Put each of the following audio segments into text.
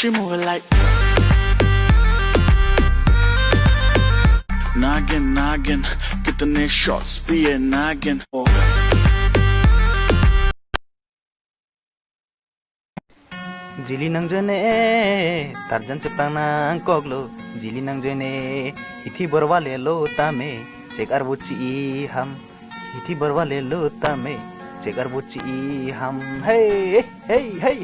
she move it like नागिन नागिन कितने shots पिए नागिन oh. Jili nang jene tarjan cepang nang koglo jili nang jene ithi borwa le lo tame cekar buci ham ithi borwa le lo tame cekar buci ham hey hey hey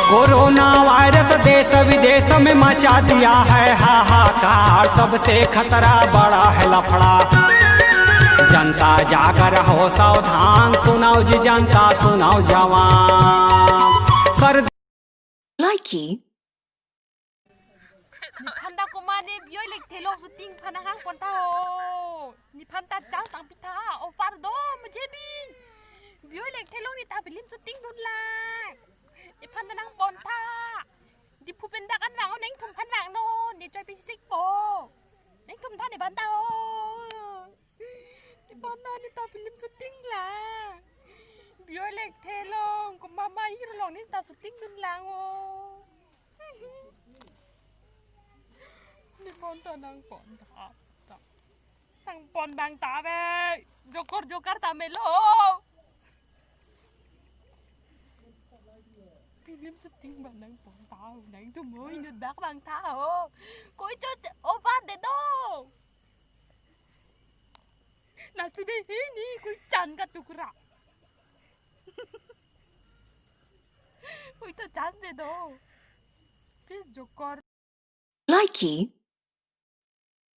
corona virus देश विदेश में मचा दिया है हाहाकार। सबसे खतरा बड़ा है लफड़ा। जनता जागर हो सावधान। सुनाओ जी जनता सुनाओ जवान। सर्दी Likey. Nipanda kumane biyoy like telo sa ting panahang konta ho. Nipanda jang tang pita o pardo majebi. Biyoy like telo ni tabilim sa ting dun lang. Nipanda nang bonta. Di pupenda kan mang o neng tumpan mang no. Ni joy bisik po. Neng tumta ni banda ho. Nipanda ni tabilim sa ting lang. Biyoy like telo kumama hiro long ni ta sa ting dun lang ho. Ni ponta nang ponta. Nang pon bang tabe. Jokor tamelo. Pilim sa ting bang nang ponta. Nang tumoy na dak bang tao. Ko ito opa de do. Nasibe hini ko chan ka tukra. Ko ito chan de do. Please jokor. Likey.